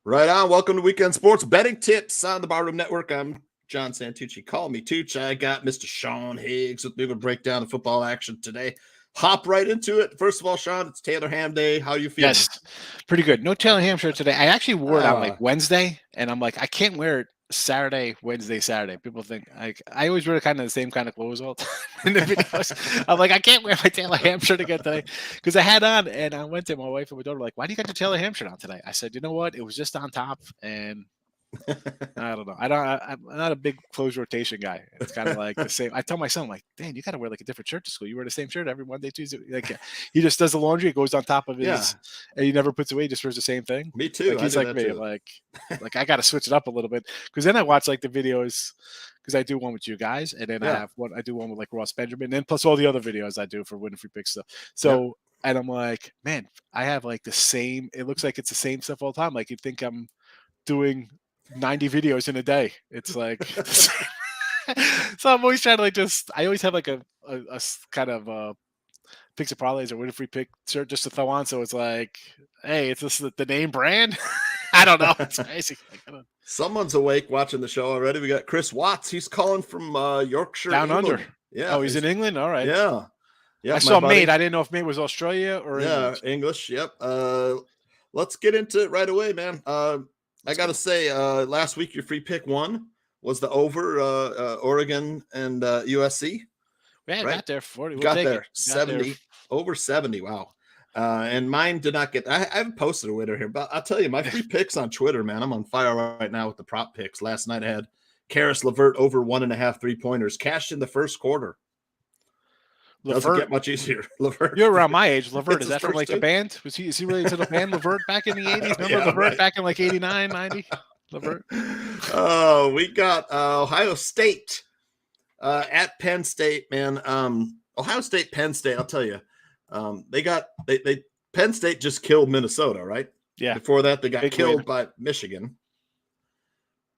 Right on. Welcome to Weekend Sports Betting Tips on the Barroom Network. I'm John Santucci. Call me Tooch. I got Mr. Sean Higgs with me to break down the football action today. Hop right into it. First of all, Sean, it's Taylor Ham Day. How you feeling? Yes, pretty good. No Taylor Ham shirt today. I actually wore it on like Wednesday, and I'm like, I can't wear it Saturday, Wednesday, Saturday. People think I always wear kind of the same kind of clothes all the time in the videos. I'm like, I can't wear my Taylor Ham shirt again today because I had on, and I went to my wife and my daughter like, why do you got your Taylor Ham shirt on today? I said, you know what? It was just on top, and I don't know. I'm not a big clothes rotation guy. It's kind of like the same. I tell my son, like, Dan, you got to wear like a different shirt to school. You wear the same shirt every Monday, Tuesday. Like he just does the laundry. It goes on top of his, and he never puts it away. He just wears the same thing. Me too. Like, he's like me. I'm like I got to switch it up a little bit because then I watch like the videos because I do one with you guys, and then I do one with like Ross Benjamin, and then plus all the other videos I do for winning free picks stuff. So and I'm like, man, I have like the same. It looks like it's the same stuff all the time. Like you'd think I'm doing 90 videos in a day. It's like so I'm always trying to I always have like a kind of picks and parlays or win a free pick shirt just to throw on, so it's like, hey, it's just the name brand. I don't know. It's crazy. Someone's awake watching the show already. We got Chris Watts. He's calling from Yorkshire, down England. under. Yeah. Oh, he's in England. All right. Yeah. I saw Mate. I didn't know if Mate was Australia or English. Yep. Let's get into it right away, man. I got to say, last week, your free pick one was the over Oregon and USC. Yeah, right? got there 40. Got there 70, over 70. Wow. And mine did not get, I haven't posted a winner here, but I'll tell you, my free picks on Twitter, man, I'm on fire right now with the prop picks. Last night I had Karis LeVert over 1.5 3-pointers, cashed in the first quarter. Doesn't get much easier. LeVert. You're around my age. LeVert, is that from like a band? Is he related to the band LeVert back in the 80s? Remember LeVert back in like 89, 90? LeVert. Oh, we got Ohio State at Penn State, man. Ohio State, Penn State, I'll tell you. Penn State just killed Minnesota, right? Yeah. Before that, they got killed by Michigan.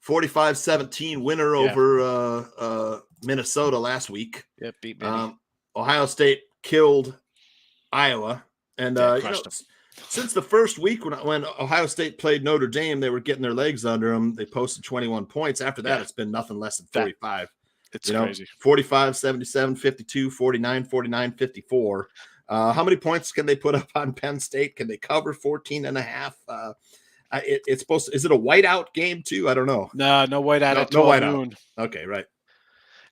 45-17 winner over Minnesota last week. Yeah, beat Minnie. Ohio State killed Iowa, and since the first week when Ohio State played Notre Dame, they were getting their legs under them. They posted 21 points. After that, it's been nothing less than 45. It's crazy. 45, 77, 52, 49, 49, 54. How many points can they put up on Penn State? Can they cover 14.5? It's supposed to, is it a whiteout game too? I don't know. No whiteout. No whiteout. Okay, right.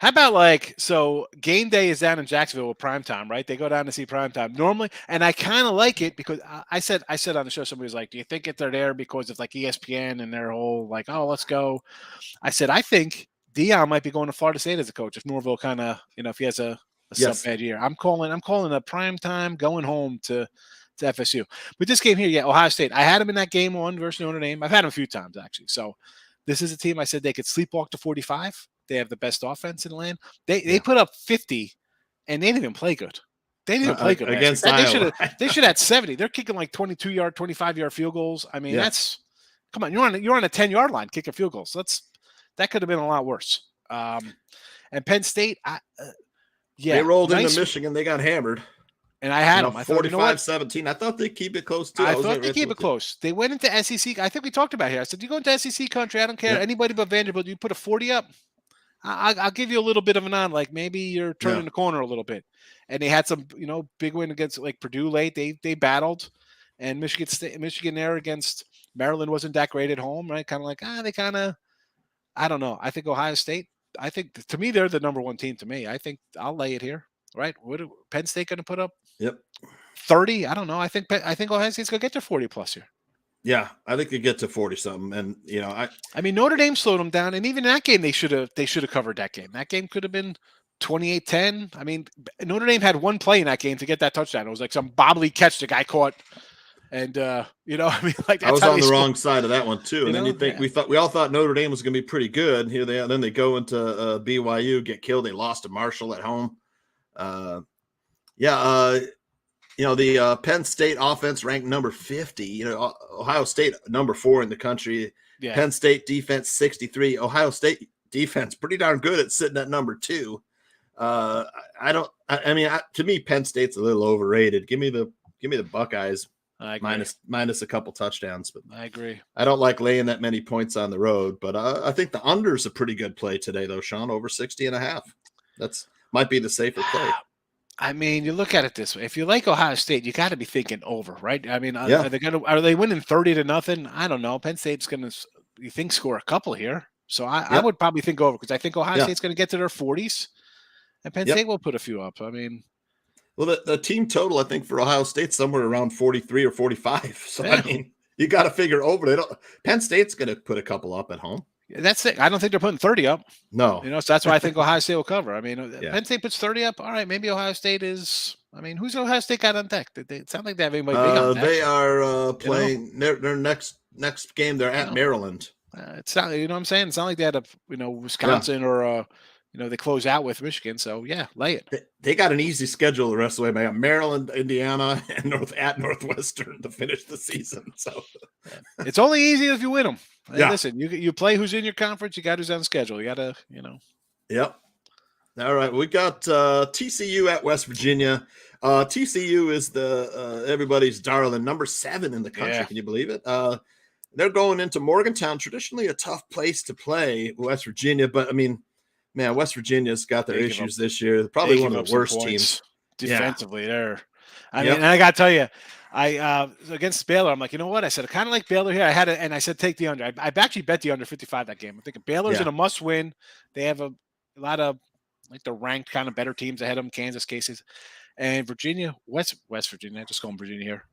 How about so game day is down in Jacksonville with primetime, right? They go down to see primetime normally, and I kind of like it because I said on the show, somebody was like, "Do you think if they're there because it's like ESPN and their whole like, oh, let's go?" I said, I think Dion might be going to Florida State as a coach if Norville kind of, if he has a sub-bad year. I'm calling a primetime going home to FSU. But this game here, Ohio State. I had him in that game one versus Notre Dame. I've had him a few times actually. So this is a team I said they could sleepwalk to 45. They have the best offense in the land. They put up 50, and they didn't even play good. They didn't play good against Iowa. They should have 70. They're kicking like 22-yard, 25-yard field goals. I mean, come on. You're on a 10-yard line kicking field goals. So that could have been a lot worse. And Penn State, they rolled into Michigan. They got hammered. And I had them. 45-17. I thought they'd keep it close, too. I thought they'd keep it close. They went into SEC. I think we talked about here. I said, you go into SEC country. I don't care. Anybody but Vanderbilt, you put a 40 up. I'll give you a little bit of a nod. Like maybe you're turning the corner a little bit. And they had some, big win against like Purdue late. They battled. And Michigan there against Maryland wasn't that great at home, right? Kind of like, I don't know. I think Ohio State, to me, they're the number one team to me. I think I'll lay it here, right? What Penn State going to put up? Yep. 30? I don't know. I think Ohio State's going to get their 40 plus here. Yeah, I think they get to 40 something, and I mean, Notre Dame slowed them down, and even in that game, they should have covered that game. That game could have been 28-10. I mean, Notre Dame had one play in that game to get that touchdown. It was like some bobbly catch the guy caught, and I mean, like I that's was how on they the scored. wrong side of that one too. And then you think Yeah. we all thought Notre Dame was going to be pretty good. Then they go into BYU, get killed. They lost to Marshall at home. Uh, yeah, the Penn State offense ranked number 50. Ohio State number 4 in the country. Yeah. Penn State defense 63. Ohio State defense pretty darn good at sitting at number 2. To me, Penn State's a little overrated. Give me the Buckeyes minus a couple touchdowns. But I agree. I don't like laying that many points on the road. But I think the under is a pretty good play today, though, Sean. Over 60.5. That's might be the safer play. I mean, you look at it this way. If you like Ohio State, you got to be thinking over, right? I mean, Yeah. are they winning 30-0? I don't know. Penn State's going to, you think, score a couple here. So I would probably think over, because I think Ohio State's going to get to their 40s, and Penn State will put a few up. I mean, well, the team total, I think, for Ohio State somewhere around 43 or 45. So I mean, you got to figure over. Penn State's going to put a couple up at home. That's it. I don't think they're putting 30 up. No. So that's why I think Ohio State will cover. I mean, Penn State puts 30 up. All right, maybe Ohio State is. I mean, who's Ohio State got on deck? It sounds like they have anybody big on deck. They are playing their next game. They're at Maryland. It's not. You know what I'm saying? It's not like they had Wisconsin or they close out with Michigan. So yeah, lay it. They got an easy schedule the rest of the way. They got Maryland, Indiana, and Northwestern to finish the season. So it's only easy if you win them. Yeah. Listen, you play who's in your conference. You got who's on schedule. You got to. Yep. All right, we got TCU at West Virginia. TCU is the everybody's darling, number 7 in the country. Yeah. Can you believe it? They're going into Morgantown, traditionally a tough place to play, West Virginia. But I mean, man, West Virginia's got their issues this year. They're probably one of the worst teams defensively there. I mean, and I got to tell you, against Baylor, I'm like, you know what? I said, I kind of like Baylor here. I said, take the under. I actually bet the under 55 that game. I'm thinking Baylor's in a must win. They have a lot of the ranked kind of better teams ahead of them, Kansas cases. And Virginia, West Virginia, just going Virginia here,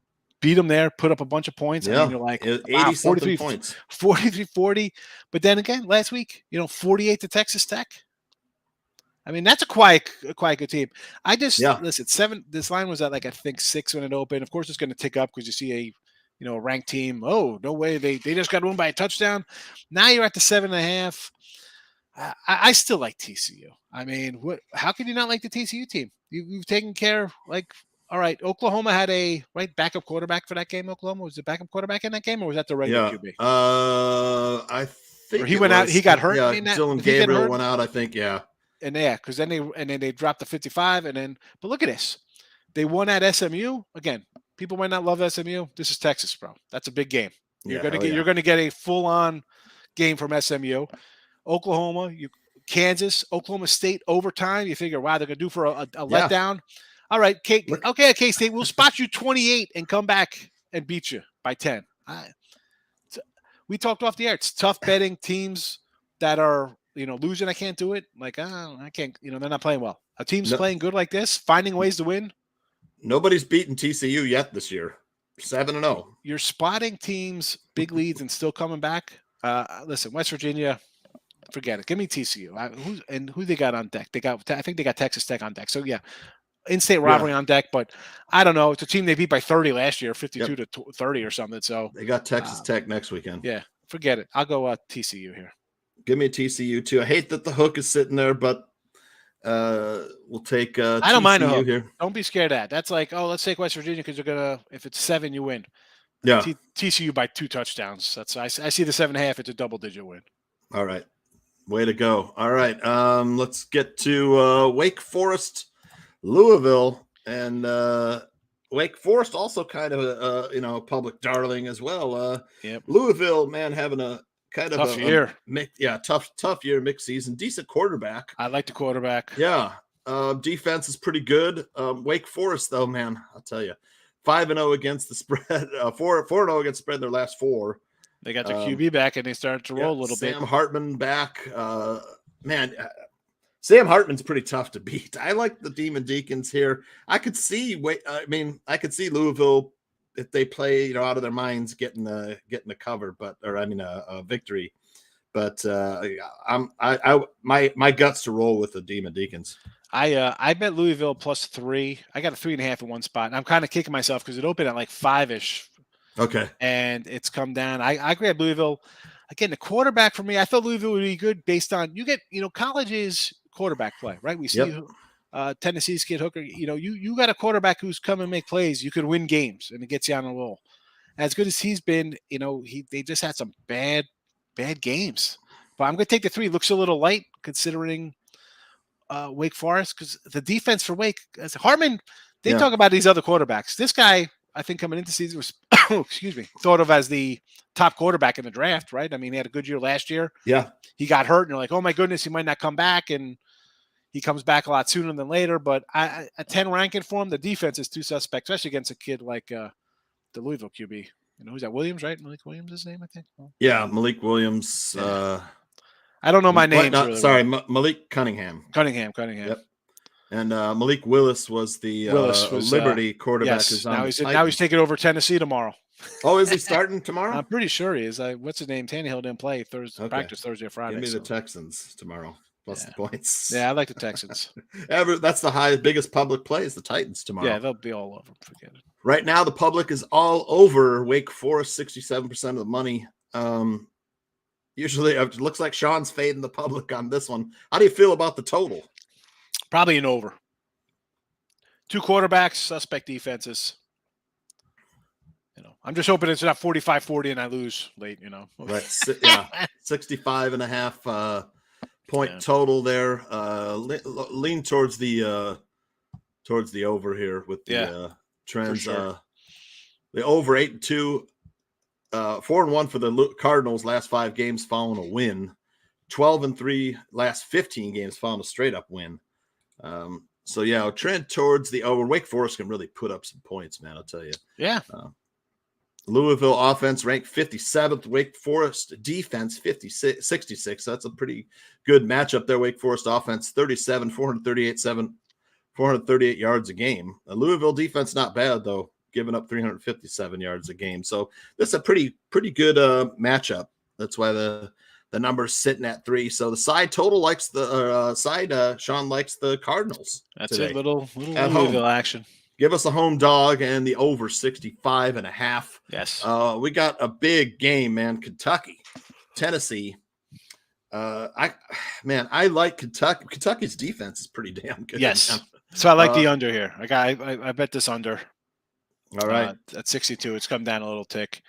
beat them there, put up a bunch of points. Yeah. And you're like, 80-something points. 43-40. But then again, last week, 48 to Texas Tech. I mean, that's a quite good team. Listen, this line was at I think 6 when it opened. Of course, it's going to tick up because you see a ranked team. Oh, no way. They just got won by a touchdown. Now you're at the 7.5. I still like TCU. I mean, how can you not like the TCU team? You've taken care, all right, Oklahoma had a backup quarterback for that game. Oklahoma, was the backup quarterback in that game, or was that the regular QB? I think he went out. He got hurt. Yeah, Dylan Gabriel went out, I think. Yeah. And because then they dropped the 55, but look at this. They won at SMU. Again, people might not love SMU. This is Texas, bro. That's a big game. You're gonna get a full-on game from SMU. Oklahoma, Kansas, Oklahoma State overtime. You figure, wow, they're gonna do for a letdown. All right, K-State, we'll spot you 28 and come back and beat you by 10. We talked off the air. It's tough betting teams that are losing. I can't do it. I can't. They're not playing well. A team's playing good like this, finding ways to win. Nobody's beaten TCU yet this year. 7-0. You're spotting teams, big leads, and still coming back. Listen, West Virginia, forget it. Give me TCU. Who they got on deck? I think they got Texas Tech on deck. So yeah, in-state rivalry on deck. But I don't know. It's a team they beat by 30 last year, 52 to 30 or something. So they got Texas Tech next weekend. Yeah, forget it. I'll go TCU here. Give me a TCU too. I hate that the hook is sitting there, but we'll take I don't TCU mind the hook. Here. Don't be scared of that. That's let's take West Virginia because you're gonna. If it's 7, you win. Yeah. TCU by 2 touchdowns. I see the 7.5. It's a double-digit win. All right, way to go. All right, let's get to Wake Forest, Louisville, and Wake Forest also kind of a public darling as well. Yep. Louisville, man, having a kind of tough year. Tough year, mixed season, decent quarterback. I like the quarterback. Yeah. Defense is pretty good. Wake Forest, though, man, I'll tell you, 5-0 against the spread, 4-0 against the spread in their last 4. They got their QB back and they started to roll a little bit. Sam Hartman back. Sam Hartman's pretty tough to beat. I like the Demon Deacons here. I could see Louisville if they play out of their minds getting the cover, a victory. But my guts to roll with the Demon Deacons. I bet Louisville +3. I got a 3.5 in one spot, and I'm kind of kicking myself because it opened at like 5-ish. Okay. And it's come down. I grabbed Louisville. Again, the quarterback for me, I thought Louisville would be good based on college is quarterback play, right? We see Tennessee's kid Hooker. You got a quarterback who's come and make plays. You could win games, and it gets you on a roll. As good as he's been, they just had some bad games. But I'm going to take the 3. Looks a little light considering Wake Forest, because the defense for Wake, as Hartman, they talk about these other quarterbacks. This guy, I think, coming into season was, thought of as the top quarterback in the draft, right? I mean, he had a good year last year. Yeah. He got hurt, and you're like, oh my goodness, he might not come back, and he comes back a lot sooner than later. But a 10 ranking for him, the defense is too suspect, especially against a kid like the Louisville QB. Who's that? Williams, right? Malik Williams, his name, I think. Yeah, Malik Williams. Yeah. I don't know my name. Really sorry, Malik Cunningham. Cunningham. Yep. And Malik Willis was the Liberty quarterback. Yes. Now he's taking over Tennessee tomorrow. Oh, is he starting tomorrow? I'm pretty sure he is. What's his name? Tannehill didn't play practice Thursday or Friday. Give me the Texans tomorrow plus the points. Yeah, I like the Texans. That's the biggest public play is the Titans tomorrow. Yeah, they'll be all over them. Forget it. Right now, the public is all over Wake Forest, 67% of the money. Usually, it looks like Sean's fading the public on this one. How do you feel about the total? Probably an over. 2 quarterbacks, suspect defenses. I'm just hoping it's not 45-40 and I lose late, Right. Yeah. 65.5 point total there. Lean towards the over here with the trends. Sure. The over 8-2, 4-1 for the Cardinals last 5 games following a win. 12-3 last 15 games following a straight up win. Trend towards the over. Wake Forest can really put up some points, man. I'll tell you. Yeah. Louisville offense ranked 57th. Wake Forest defense 66. So that's a pretty good matchup there. Wake Forest offense 37, 438 yards a game. The Louisville defense not bad though, giving up 357 yards a game. So this is a pretty good matchup. That's why the number's sitting at 3. So the side total likes Sean likes the Cardinals. That's today. a little Louisville action. Give us a home dog and the over 65.5. Yes. We got a big game, man. Kentucky, Tennessee. I like Kentucky. Kentucky's defense is pretty damn good. Yes. So I like the under here. I bet this under. All right. At 62, it's come down a little tick.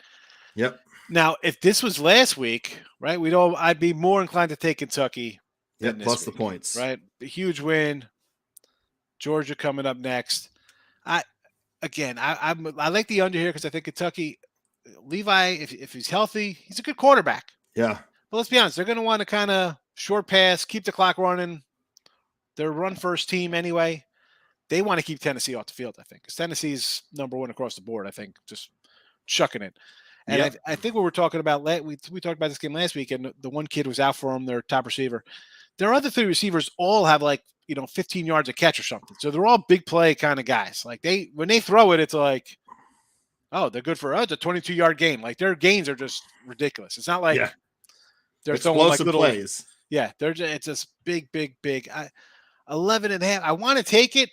Yep. Now, if this was last week, right, I'd be more inclined to take Kentucky. Yep. Plus the points. Right. A huge win. Georgia coming up next. I like the under here because I think Kentucky, Levi, if he's healthy, he's a good quarterback. Yeah. But let's be honest, they're going to want to kind of short pass, keep the clock running. They're run first team anyway. They want to keep Tennessee off the field, I think, because Tennessee's number 1 across the board. I think just chucking it. And I think what we're talking about, we talked about this game last week, and the one kid was out for them, their top receiver. Their other 3 receivers all have 15 yards a catch or something. So they're all big play kind of guys. Like when they throw it, it's like, oh, they're good for it's a 22-yard game. Like their gains are just ridiculous. It's not like they're throwing like little plays. Yeah, it's just big. 11.5. I want to take it.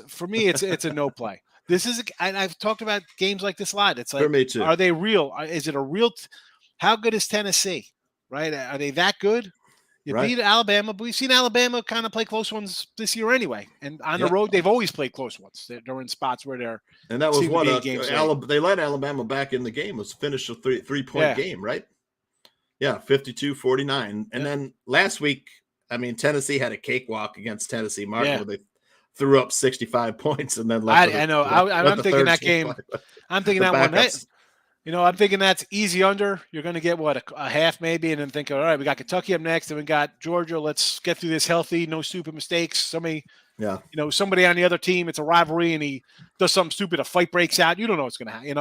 For me, it's a no play. This is, and I've talked about games like this a lot. It's like, for me too. Are they real? Is it a real? How good is Tennessee? Right? Are they that good? You beat Alabama, but we've seen Alabama kind of play close ones this year anyway. And on the road, they've always played close ones. They're in spots where they're. And that was what they let Alabama back in the game. It was finished a 3-point game, right? Yeah, 52-49. And then last week, Tennessee had a cakewalk against Tennessee Martin where they threw up 65 points and then left. I know. I'm thinking that game. I'm thinking that one. I'm thinking that's easy under. You're going to get a half maybe, and then think, all right, we got Kentucky up next, and we got Georgia. Let's get through this healthy, no stupid mistakes. Somebody on the other team, it's a rivalry, and he does something stupid. A fight breaks out. You don't know what's going to happen.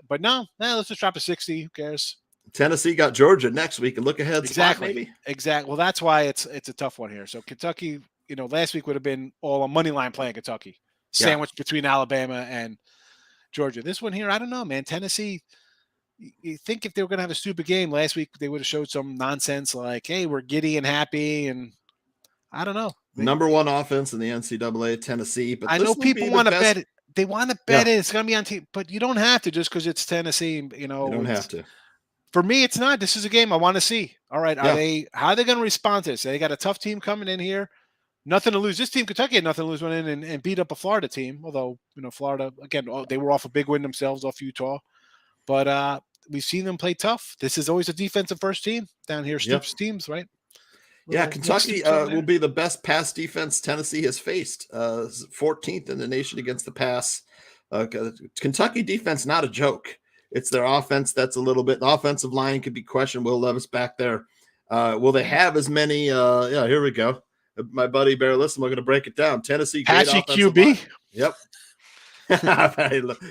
But no, let's just drop a 60. Who cares? Tennessee got Georgia next week, and look ahead. Exactly. Spot, maybe. Exactly. Well, that's why it's a tough one here. So Kentucky, last week would have been all a money line playing Kentucky, sandwiched between Alabama and Georgia. This one here, I don't know, man. Tennessee. You think if they were going to have a stupid game last week, they would have showed some nonsense like, "Hey, we're giddy and happy," and I don't know. Number one offense in the NCAA, Tennessee. But I this know will be people the want to best. bet it. They want to bet it. It's going to be on team, but you don't have to just because it's Tennessee. You don't have to. For me, it's not. This is a game I want to see. All right, how are they going to respond to this? They got a tough team coming in here. Nothing to lose. This team, Kentucky, had nothing to lose. Went in and beat up a Florida team. Although Florida again, they were off a big win themselves off Utah. But we've seen them play tough. This is always a defensive first team down here. Stoops teams, right? Kentucky will be the best pass defense Tennessee has faced. 14th in the nation against the pass. Kentucky defense, not a joke. It's their offense that's a little bit. The offensive line could be questioned. Will Levis back there. Will they have as many? Here we go. My buddy Bear, listen, we're going to break it down. Tennessee, great Patchy offensive QB. line. Yep.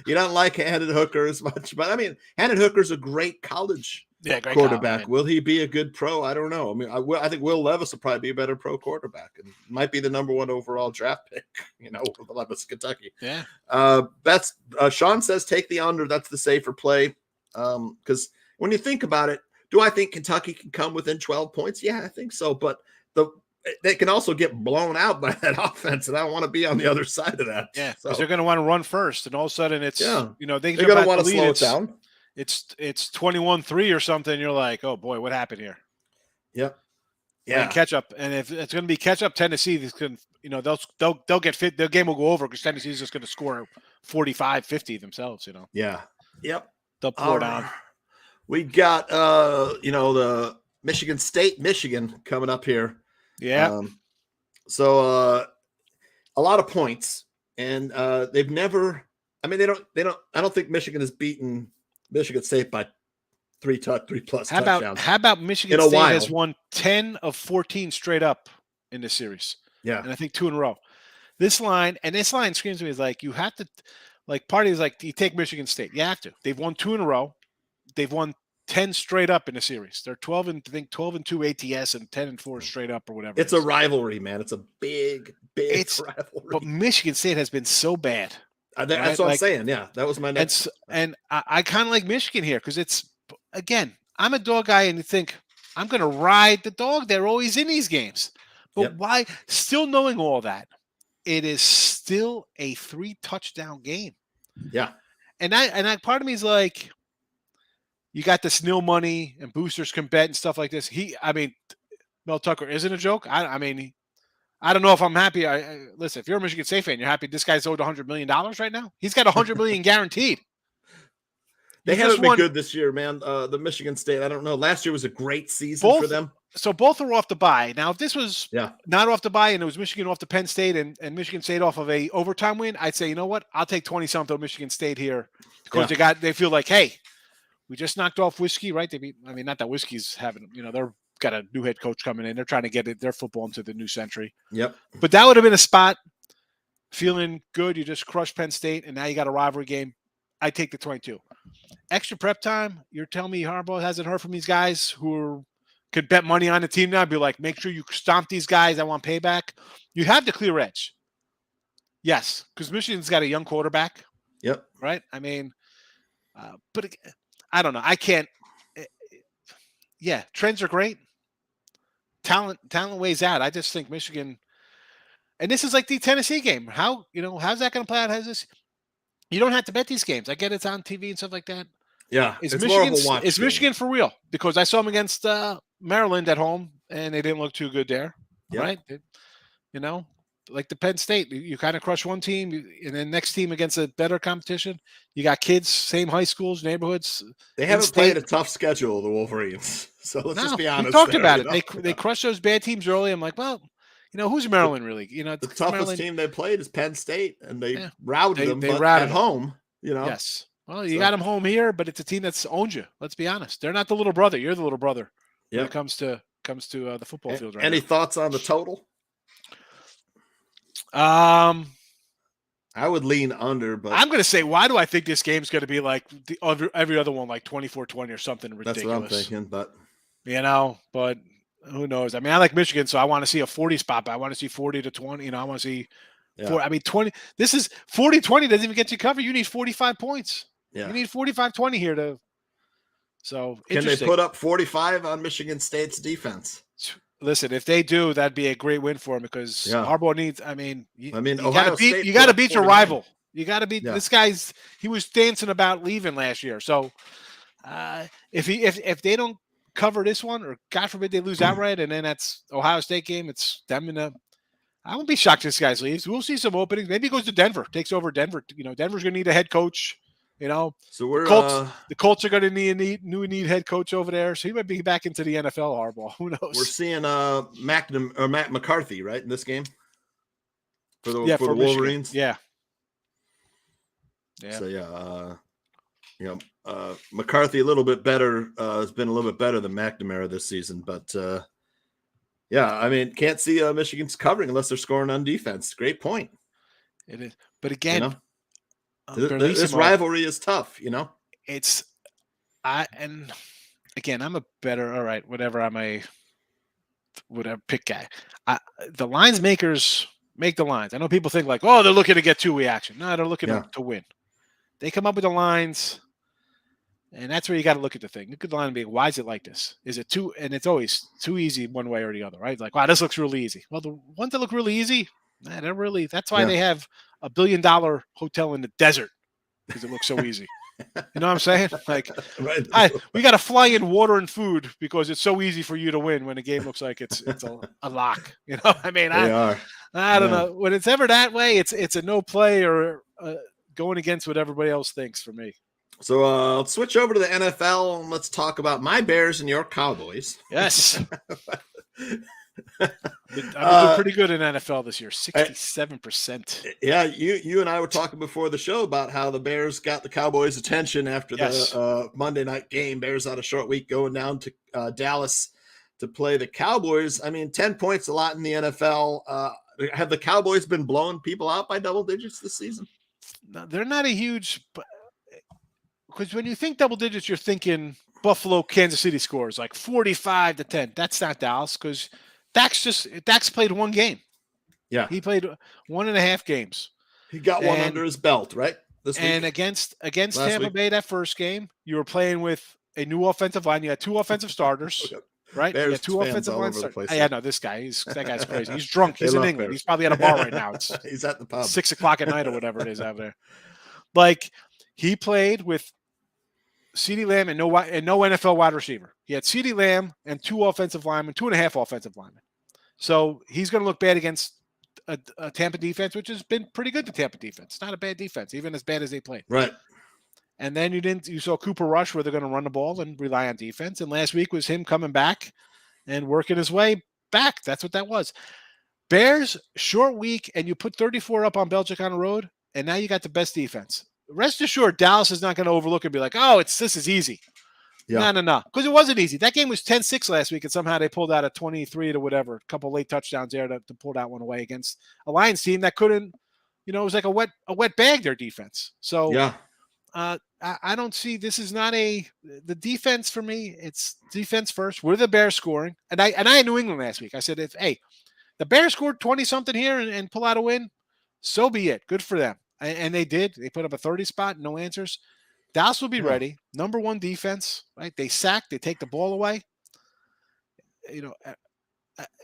You don't like Handed Hooker as much, but I mean, Handed Hooker's a great college quarterback. College, will he be a good pro? I don't know. I mean, I think Will Levis will probably be a better pro quarterback and might be the number one overall draft pick, with Levis, Kentucky. Yeah. That's Sean says take the under. That's the safer play. Because when you think about it, do I think Kentucky can come within 12 points? Yeah, I think so. But they can also get blown out by that offense, and I don't want to be on the other side of that. Yeah, because they're going to want to run first, and all of a sudden it's they're going to want to slow it down. It's 21-3 or something. You're like, oh boy, what happened here? Yep. Yeah, catch up, and if it's going to be catch up, Tennessee, they'll get fit. Their game will go over because Tennessee's just going to score 45-50 themselves. Yeah. Yep. They'll pour down. We got the Michigan coming up here. Yeah. So a lot of points, and they've never. I mean, they don't. I don't think Michigan has beaten Michigan State by three plus touchdowns. How about Michigan State has won 10 of 14 straight up in this series? Yeah, and I think 2 in a row. This line screams to me is like you have to, like parties like you take Michigan State. You have to. They've won 2 in a row. They've won 10 straight up in a series. They're 12 and 2 ATS and 10 and 4 straight up or whatever. It's a rivalry, man. It's a big rivalry. But Michigan State has been so bad. That's what I'm saying. Yeah, that was my next. And I kind of like Michigan here because it's, again, I'm a dog guy and you think I'm going to ride the dog. They're always in these games. But why? Still knowing all that, it is still a 3-touchdown game. Yeah. And I part of me is like, you got this nil money and boosters can bet and stuff like this. Mel Tucker isn't a joke. I don't know if I'm happy. Listen, if you're a Michigan State fan, you're happy this guy's owed $100 million right now. He's got $100 million guaranteed. They haven't been good this year, man. The Michigan State, I don't know. Last year was a great season for them. So both are off the bye. Now, if this was not off the bye and it was Michigan off to Penn State and Michigan State off of a overtime win, I'd say, you know what? I'll take 20-something Michigan State here because they feel like, hey, we just knocked off Whiskey, right? Not that Whiskey's having, they're got a new head coach coming in. They're trying to get their football into the new century. Yep. But that would have been a spot. Feeling good. You just crushed Penn State, and now you got a rivalry game. I take the 22. Extra prep time. You're telling me Harbaugh hasn't heard from these guys who could bet money on the team now? Be like, make sure you stomp these guys. I want payback. You have the clear edge. Yes, because Michigan's got a young quarterback. Yep. Right? But I don't know. I can't. Yeah, trends are great. Talent weighs out. I just think Michigan, and this is like the Tennessee game. How's that going to play out? You don't have to bet these games. I get it's on TV and stuff like that. Yeah, it's more of a watch. Is Michigan for real? Because I saw them against Maryland at home, and they didn't look too good there. Yep. Right? Like the Penn State, you kind of crush one team, and then next team against a better competition. You got kids, same high schools, neighborhoods. They haven't played a tough schedule, the Wolverines. So let's just be honest. We talked about it. They crushed those bad teams early. I'm like, well, who's Maryland really? The toughest team they played is Penn State, and they routed them at home. Yes. Well, you got them home here, but it's a team that's owned you. Let's be honest. They're not the little brother. You're the little brother. Yep. When it comes to the football field. Right Any now. Thoughts on the total? I would lean under, but I'm going to say, why do I think this game's going to be like every other one, like 24-20 or something ridiculous? That's what I'm thinking, but but who knows? I like Michigan, so I want to see a 40 spot, but I want to see 40-20. I want to see Yeah. I mean, 20. This is 40-20 doesn't even get you covered. You need 45 points. Yeah. You need 45-20 here to. So Can they interesting. put up 45 on Michigan State's defense? Listen, if they do, that'd be a great win for him because Yeah. Harbaugh needs. I mean, you Ohio got to beat. State You got put to up beat your 49. rival. You got to beat Yeah. this guy's. He was dancing about leaving last year. So if they don't cover this one, or God forbid they lose outright, and then that's Ohio State game, it's them in a. I won't be shocked if this guy leaves. We'll see some openings. Maybe he goes to Denver, takes over Denver. Denver's going to need a head coach. So we're the Colts are going to need head coach over there. So he might be back into the NFL. Harbaugh, who knows? We're seeing Matt McCarthy right in this game for the for Wolverines. Yeah. So McCarthy a little bit better. Has been a little bit better than McNamara this season, but I mean, can't see Michigan's covering unless they're scoring on defense. Great point. It is, but again, this rivalry is tough. It's and again, I'm a better. All right, whatever. I'm a whatever pick guy. The lines makers make the lines. I know people think like, oh, they're looking to get two reaction. No, they're looking to win. They come up with the lines, and that's where you got to look at the thing. Look at the line and be, why is it like this? Is it too? And it's always too easy one way or the other, right? Like, wow, this looks really easy. Well, the ones that look really easy, they're really. That's why they have $1 billion hotel in the desert because it looks so easy. You know what I'm saying? Like, we got to fly in water and food because it's so easy for you to win when the game looks like it's a lock. I mean, I don't know. When it's ever that way, it's a no play or going against what everybody else thinks for me. So let's switch over to the NFL and let's talk about my Bears and your Cowboys. Yes. I've been doing pretty good in NFL this year, 67%. Yeah, you and I were talking before the show about how the Bears got the Cowboys' attention after the Monday night game. Bears had a short week going down to Dallas to play the Cowboys. I mean, 10 points a lot in the NFL. Have the Cowboys been blowing people out by double digits this season? No, they're not a huge – because when you think double digits, you're thinking Buffalo, Kansas City scores like 45-10. That's not Dallas because – Dak's played one game. Yeah. He played 1.5 games. He got one under his belt, right? This week. And against Tampa Bay, that first game, you were playing with a new offensive line. You had 2 offensive starters, right? Bears you had 2 offensive line starters. Yeah, no, this guy, that guy's crazy. He's drunk. He's in England. He's probably at a bar right now. He's at the pub. 6:00 at night or whatever it is out there. Like, he played with CeeDee Lamb and no NFL wide receiver. He had CeeDee Lamb and 2 offensive linemen, 2.5 offensive linemen. So he's going to look bad against a Tampa defense, which has been pretty good. The Tampa defense, not a bad defense, even as bad as they played. Right. And then you saw Cooper Rush, where they're going to run the ball and rely on defense. And last week was him coming back and working his way back. That's what that was. Bears, short week, and you put 34 up on Belichick on the road, and now you got the best defense. Rest assured, Dallas is not going to overlook and be like, oh, this is easy. Yeah. No. Because it wasn't easy. That game was 10-6 last week, and somehow they pulled out a 23 to whatever, a couple late touchdowns there to pull that one away against a Lions team that couldn't, it was like a wet bag, their defense. So I don't see, this is not the defense for me. It's defense first. We're the Bears scoring. And I had New England last week. I said, the Bears scored 20-something here and pull out a win, so be it. Good for them. And they did. They put up a 30 spot, no answers. Dallas will be ready. Number 1 defense, right? They sack. They take the ball away.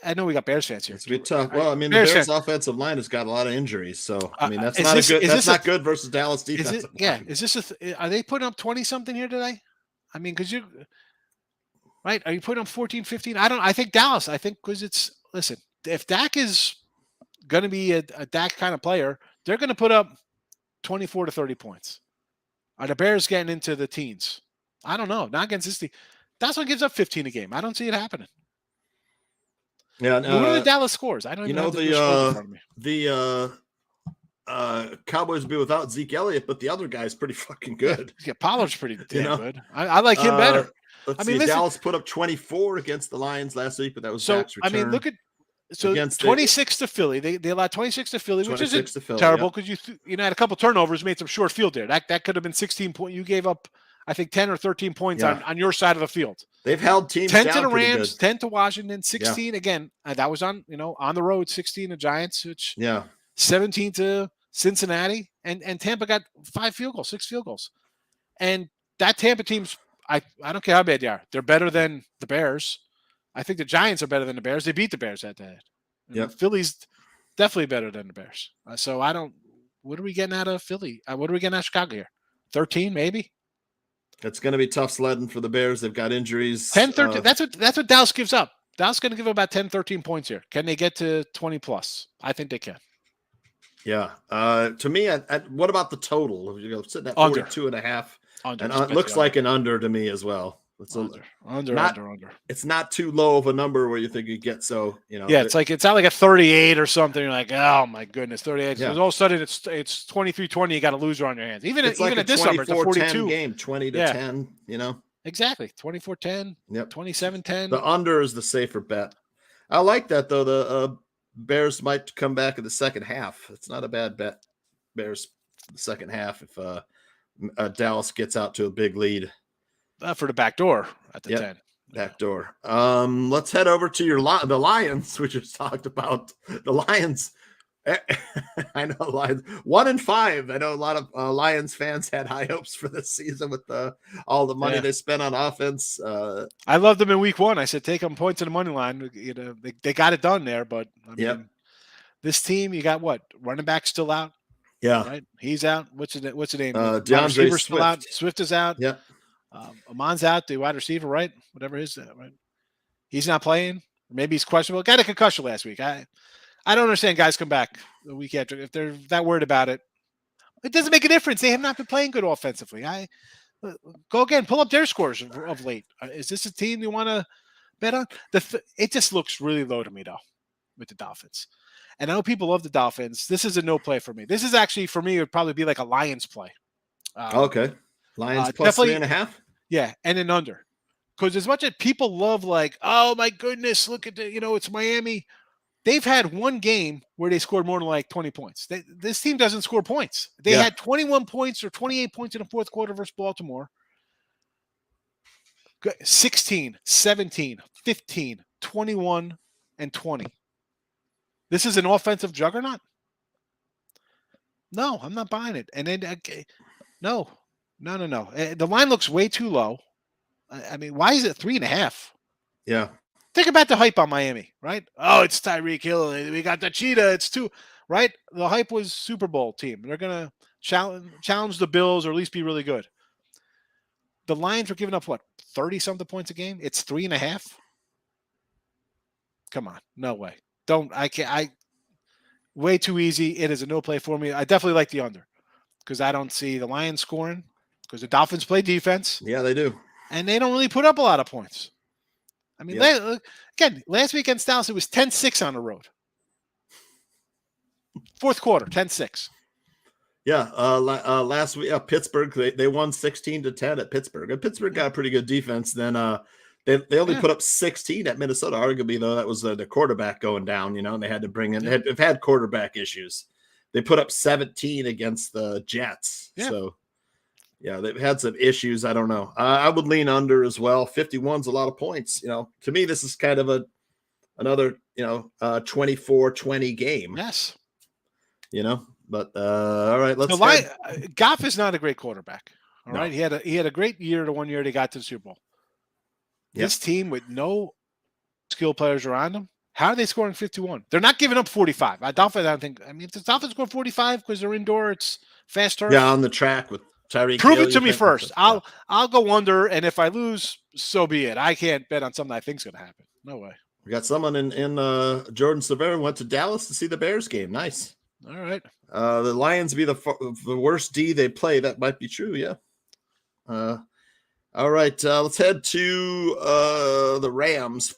I know we got Bears fans here. It's be tough. Well, I mean, the Bears offensive line has got a lot of injuries, so I mean that's not good versus Dallas defense. Are they putting up 20 something here today? I mean, because right? Are you putting up 14, 15? I think Dallas. I think because listen, if Dak is going to be a Dak kind of player, they're going to put up 24 to 30 points. Are the Bears getting into the teens? I don't know. Not against this team. That's what gives up 15 a game. I don't see it happening. Yeah. What are the Dallas scores? I don't even know the scores in front of me. The Cowboys will be without Zeke Elliott, but the other guy's pretty fucking good. Yeah, Pollard's pretty damn good. I like him better. Dallas put up 24 against the Lions last week, but that was Dak's return. I mean, look at 26 to Philly. They allowed 26 to Philly, which isn't terrible because you had a couple turnovers, made some short field there. That could have been 16 points. You gave up, I think, 10 or 13 points on your side of the field. They've held teams 10 down to the Rams, good. 10 to Washington, 16 again. That was on the road. 16 to Giants, which 17 to Cincinnati, and Tampa got 6 field goals. And that Tampa team's, I don't care how bad they are. They're better than the Bears. I think the Giants are better than the Bears. They beat the Bears at that. Yep. Philly's definitely better than the Bears. So I don't. What are we getting out of Philly? What are we getting out of Chicago here? 13, maybe. It's going to be tough sledding for the Bears. They've got injuries. 10, 13. That's what Dallas gives up. Dallas is going to give about 10, 13 points here. Can they get to 20 plus? I think they can. Yeah. To me, what about the total? You're sitting at Under. 42.5. Under. And it looks like an under to me as well. It's under. It's not too low of a number where you think you get so, Yeah, it's not like a 38 or something. You're like, oh my goodness, 38. Yeah. All of a sudden it's 23-20. You got a loser on your hands. Even at this number, it's a 42 game, 20-10. Exactly, 24-10. Yep. 27-10. The under is the safer bet. I like that though. The Bears might come back in the second half. It's not a bad bet. Bears the second half if Dallas gets out to a big lead. For the back door at the 10. Back door. Let's head over to the Lions, we just talked about. The Lions. I know Lions 1-5. I know a lot of Lions fans had high hopes for this season with all the money they spent on offense. I loved them in week 1. I said take them points in the money line. They got it done there, but I mean, this team, you got what? Running back still out. Yeah, right. He's out. What's the name? DeAndre Swift. Still out. Swift is out. Yeah. Amon's out, the wide receiver, right? Whatever his right. He's not playing. Maybe he's questionable. Got a concussion last week. I don't understand guys come back the week after if they're that worried about it. It doesn't make a difference. They have not been playing good offensively. Go again, pull up their scores of late. Is this a team you want to bet on? It just looks really low to me though with the Dolphins. And I know people love the Dolphins. This is a no play for me. This is actually for me. It would probably be like a Lions play. Okay. Lions plus 3.5. Yeah, and an under. Because as much as people love, like, oh my goodness, look at it's Miami. They've had one game where they scored more than like 20 points. This team doesn't score points. They had 21 points or 28 points in the fourth quarter versus Baltimore. 16, 17, 15, 21, and 20. This is an offensive juggernaut? No, I'm not buying it. And then, no. The line looks way too low. I mean, why is it 3.5? Yeah. Think about the hype on Miami, right? Oh, it's Tyreek Hill. We got the cheetah. It's 2, right? The hype was Super Bowl team. They're going to challenge the Bills or at least be really good. The Lions were giving up, 30-something points a game? It's 3.5? Come on. No way. Way too easy. It is a no play for me. I definitely like the under because I don't see the Lions scoring because the Dolphins play defense. Yeah, they do. And they don't really put up a lot of points. I mean, again, last week against Dallas, it was 10-6 on the road. Fourth quarter, 10-6. Yeah, last week, Pittsburgh, they won 16-10 at Pittsburgh. And Pittsburgh got a pretty good defense. Then they only put up 16 at Minnesota. Arguably, though, that was the quarterback going down, and they had to bring in. They've had quarterback issues. They put up 17 against the Jets. Yeah. So, yeah, they've had some issues. I don't know. I would lean under as well. 51's a lot of points. To me, this is kind of another 24-20 game. Yes. But all right, Goff is not a great quarterback. All right, he had a great year the one year they got to the Super Bowl. Yep. This team with no skill players around them, how are they scoring 51? They're not giving up 45. If the Dolphins score 45 because they're indoor, it's fast turf. Yeah, on the track with Tyreek. Prove it to me first. I'll go under, and if I lose, so be it. I can't bet on something I think's going to happen. No way. We got someone in Jordan Severa went to Dallas to see the Bears game. Nice. All right. The Lions be the worst D they play. That might be true. Yeah. All right. Let's head to the Rams.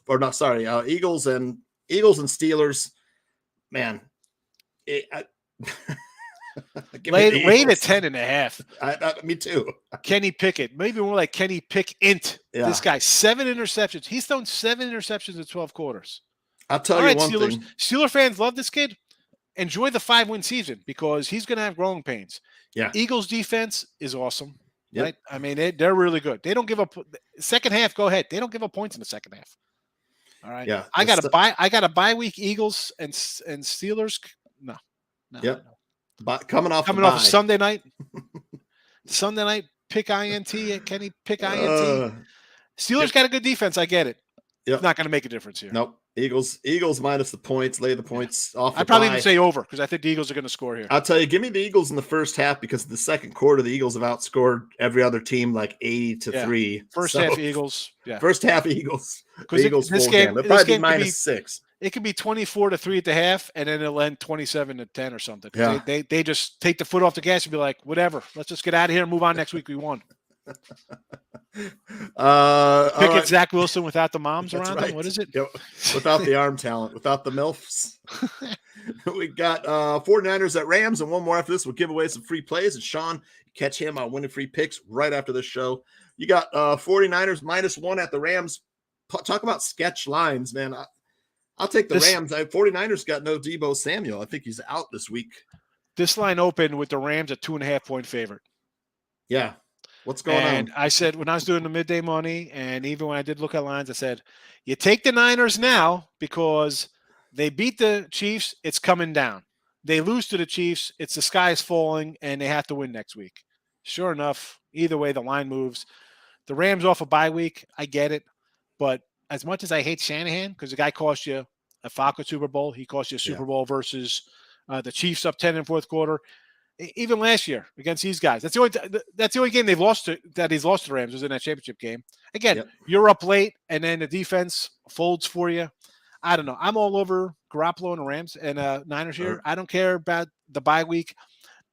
Eagles and Steelers. Man. Lane at 10.5. Me too. Kenny Pickett. Maybe more like Kenny Pickett. Yeah. This guy, 7 interceptions. He's thrown 7 interceptions in 12 quarters. I'll tell you one Steelers, thing. Steeler fans love this kid. Enjoy the 5-win season because he's going to have growing pains. Yeah. Eagles defense is awesome. Yep. Right? I mean, they're really good. They don't give up second half. Go ahead. They don't give up points in the second half. All right. Yeah. I got a bye week. Eagles and Steelers. No. No, Yep. no. But coming off Coming the off of bye. Sunday night. Sunday night, pick INT. Kenny, pick INT. Yep. Steelers got a good defense. I get it. It's Yep. not going to make a difference here. Nope. Eagles minus the points, lay the Yeah. points off the I'd probably bye. even say over because I think the Eagles are going to score here. I'll tell you, give me the Eagles in the first half because the second quarter, the Eagles have outscored every other team like 80-3. First So, half Eagles. Yeah. first half Eagles. The Because Eagles this full game, They'll this probably be game could be -6. it could be 24-3 at the half, and then it'll end 27-10 or something. Yeah. They just take the foot off the gas and be like, whatever, let's just get out of here and move on next week. We won. All Pick it right. Zach Wilson without the moms That's around right. him. What is it? Yep. Without the arm talent, without the MILFs. We got 49ers at Rams, and one more after this. We'll give away some free plays. And Sean, catch him on winning free picks right after this show. You got 49ers -1 at the Rams. Talk about sketch lines, man. I'll take the Rams. 49ers got no Deebo Samuel. I think he's out this week. This line opened with the Rams at 2.5-point favorite. Yeah. What's going And on? I said, when I was doing the midday money, and even when I did look at lines, I said, you take the Niners now because they beat the Chiefs, it's coming down. They lose to the Chiefs, it's the sky is falling, and they have to win next week. Sure enough, either way, the line moves. The Rams off a bye week, I get it. But as much as I hate Shanahan, because the guy cost you a Falcons Super Bowl, he cost you a Super Bowl versus the Chiefs up 10 in fourth quarter. Even last year against these guys, that's the only game they've lost to that he's lost to the Rams was in that championship game. Again, you're up late, and then the defense folds for you. I don't know. I'm all over Garoppolo and the Rams and Niners here. I don't care about the bye week.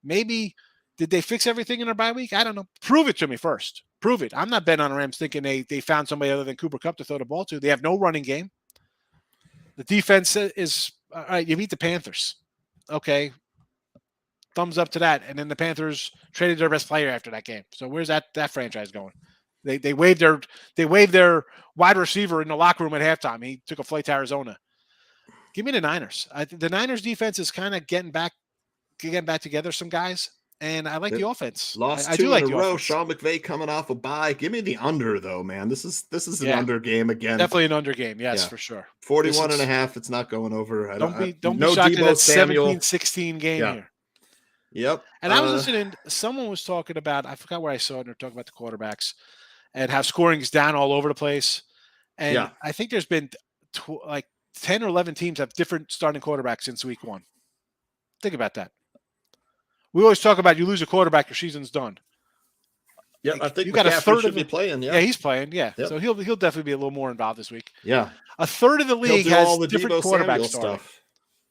Maybe did they fix everything in their bye week? I don't know. Prove it to me first. Prove it. I'm not betting on the Rams thinking they found somebody other than Cooper Kupp to throw the ball to. They have no running game. The defense is all right. You beat the Panthers. Okay. Thumbs up to that. And then the Panthers traded their best player after that game. So where's that franchise going? They waved their wide receiver in the locker room at halftime. He took a flight to Arizona. Give me the Niners. The Niners defense is kind of getting back together some guys, and I like the offense. Lost I 2 do like in a the row. offense. Sean McVay coming off a bye. Give me the under though, man. This is an under game again. Definitely an under game. Yes, for sure. 41.5. It's not going over. Don't be no shocked at Deebo that Samuel. 17-16 game here. Yep. And I was listening. Someone was talking about. I forgot where I saw it. They're talking about the quarterbacks and how scoring is down all over the place. And I think there's been like 10 or 11 teams have different starting quarterbacks since week 1. Think about that. We always talk about you lose a quarterback, your season's done. Yeah, I think you got a third of be playing. Yeah, he's playing. Yeah, so he'll definitely be a little more involved this week. Yeah, a third of the league has all the different Deebo quarterback stuff.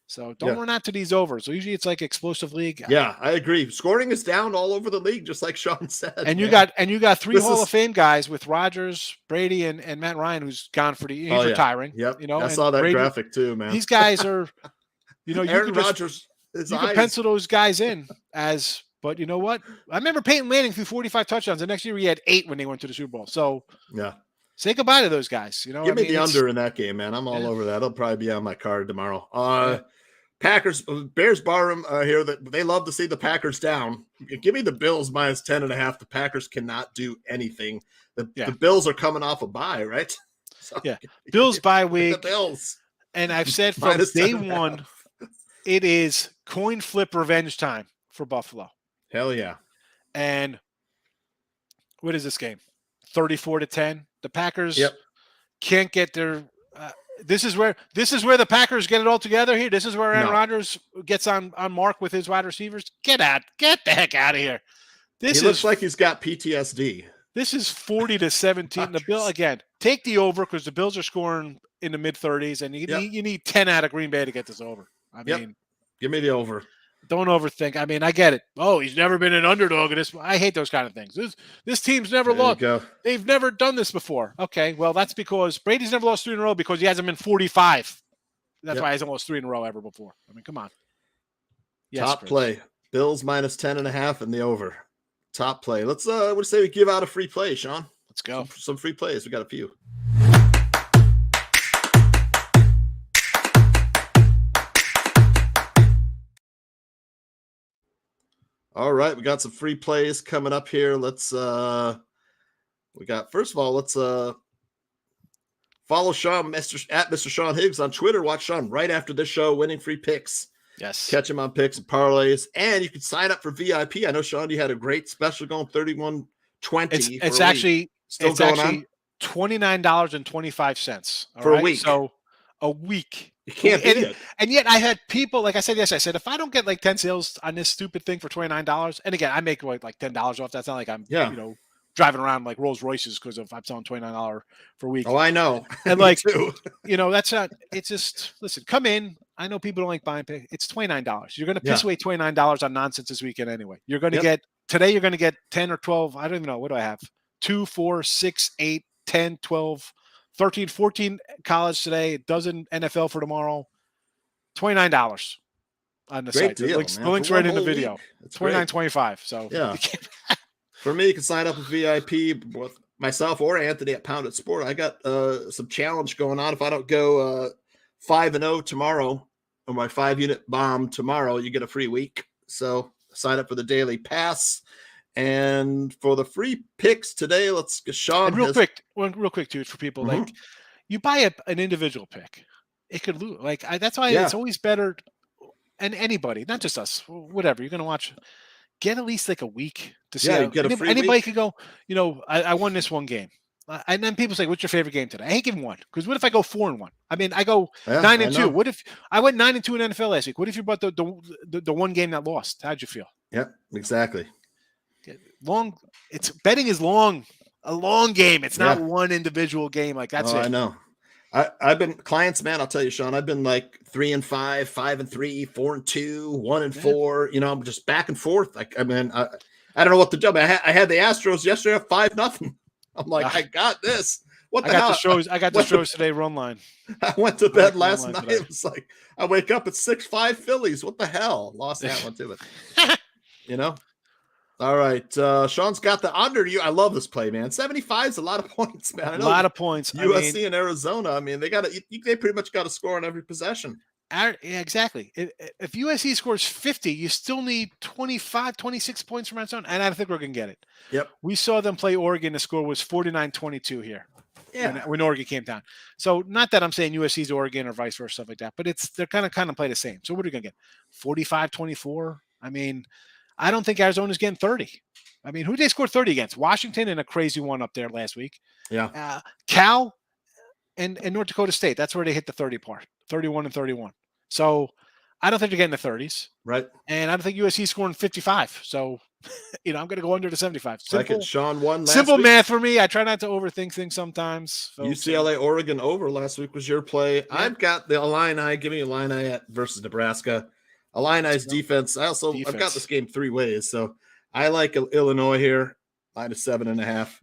So don't run out to these overs. So usually it's like explosive league. Yeah, I agree. Scoring is down all over the league, just like Sean said. And you got 3 Hall of Fame guys with Rodgers, Brady, and Matt Ryan, who's gone he's retiring. Yep. You know, I saw that graphic too, man. These guys are, Aaron Rodgers. You can pencil those guys in as. But you know what? I remember Peyton Manning threw 45 touchdowns. The next year he had 8 when they went to the Super Bowl. So say goodbye to those guys. You know, give me the under in that game, man. I'm all over that. It'll probably be on my card tomorrow. Packers, Bears Barroom here. That they love to see the Packers down. Give me the Bills -10.5. The Packers cannot do anything. The Bills are coming off a bye, right? So, Bills bye week. The Bills. And I've said from day one, it is coin flip revenge time for Buffalo. Hell yeah. And what is this game? 34-10. The Packers can't get their this is where the Packers get it all together here. This is where Aaron Rodgers gets on mark with his wide receivers. Get the heck out of here. He looks like he's got PTSD. This is 40-17. The Bill again. Take the over because the Bills are scoring in the mid-30s, and you need 10 out of Green Bay to get this over. I mean, give me the over. Don't overthink. I mean, I get it. Oh, he's never been an underdog in this. I hate those kind of things. This team's never lost. They've never done this before. Okay, well, that's because Brady's never lost 3 in a row because he hasn't been 45. That's why he hasn't lost 3 in a row ever before. I mean, come on. Yes, top play. Bills -10.5 and the over. Top play. Let's what say we give out a free play, Sean? Let's go. Some free plays. We got a few. All right, we got some free plays coming up here. Let's let's follow Sean at Mr. Sean Higgs on Twitter. Watch Sean right after this show, winning free picks. Yes. Catch him on picks and parlays. And you can sign up for VIP. I know, Sean, you had a great special going, 31.20 It's for a week. actually Still going on? $29.25. All For a right. week. So a week. You can't beat it. And yet I had people, like I said, yes, I said, if I don't get like 10 sales on this stupid thing for $29, and again, I make like $10 off. That's not like I'm, Yeah. driving around like Rolls Royces because I'm selling $29 for a week. Oh, I know. And Me like, too. that's not, it's just, listen, come in. I know people don't like buying pick. It's $29. You're going to piss away $29 on nonsense this weekend anyway. You're going to get, today you're going to get 10 or 12. I don't even know. What do I have? 2, 4, 6, 8, 10, 12, 13, 14 college today, a dozen NFL for tomorrow. $29 on the Great site. deal, The link's right in the video. It's $29.25. So yeah. For me, you can sign up with VIP with myself or Anthony at Pounded Sport. I got some challenge going on. If I don't go 5-0 tomorrow, or my 5-unit bomb tomorrow, you get a free week. So sign up for the daily pass. And for the free picks today, let's get Sean. And real quick, too, for people, like you buy an individual pick, it could lose. Like that's why it's always better. And anybody, not just us, whatever you're going to watch, get at least like a week to see. Get a free anybody week. could go. I won this one game, and then people say, "What's your favorite game today?" I ain't giving one because what if I go 4-1? I mean, I go 9-2. What if I went 9-2 in NFL last week? What if you bought the one game that lost? How'd you feel? Yep, exactly. It's betting is long, a long game. It's not one individual game. Like that's it. I know. I've been clients, man. I'll tell you, Sean. I've been like 3-5, 5-3, 4-2, 1-4. I'm just back and forth. I don't know what to do. I had the Astros yesterday at 5-0. I'm like, I got this. What the hell? I got the shows today. Run line. I went to bed last night. Today. It was like I wake up at 6-5 Phillies. What the hell? Lost that one too. All right. Sean's got the under you. I love this play, man. 75 is a lot of points, man. A lot of points. USC and Arizona. They pretty much got to score on every possession. Yeah, exactly. If USC scores 50, you still need 25, 26 points from red zone, and I think we're going to get it. Yep. We saw them play Oregon. The score was 49-22 here. Yeah. When Oregon came down. So not that I'm saying USC's Oregon or vice versa, stuff like that, but they're kind of play the same. So what are we going to get? 45-24? I don't think Arizona's getting 30. Who did they score 30 against? Washington and a crazy one up there last week. Yeah. Cal and North Dakota State. That's where they hit the 30 part, 31-31. So I don't think they're getting the 30s. Right. And I don't think USC is scoring 55. So, I'm going to go under the 75. Simple. Sean won last simple week. Math for me. I try not to overthink things sometimes. UCLA, Oregon over last week was your play. Yeah. I've got the Illini. Give me Illini versus Nebraska. Illini's defense. I've got this game 3 ways. So I like Illinois here, -7.5.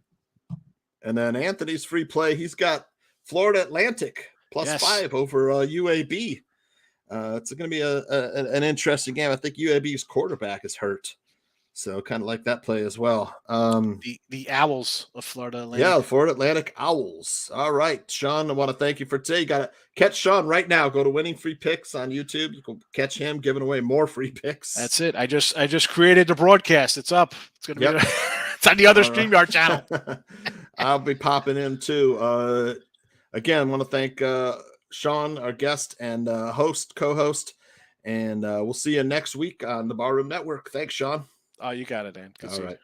And then Anthony's free play. He's got Florida Atlantic +5 over UAB. It's going to be an interesting game. I think UAB's quarterback is hurt. So kind of like that play as well. The Owls of Florida Atlantic. Yeah, the Florida Atlantic Owls. All right, Sean, I want to thank you for today. You got to catch Sean right now. Go to Winning Free Picks on YouTube. You can catch him giving away more free picks. That's it. I just created the broadcast. It's up. It's going to be it's on the other StreamYard channel. I'll be popping in too. Again, I want to thank Sean, our guest and co-host. And we'll see you next week on the Barroom Network. Thanks, Sean. Oh, you got it, Dan. Good. All right.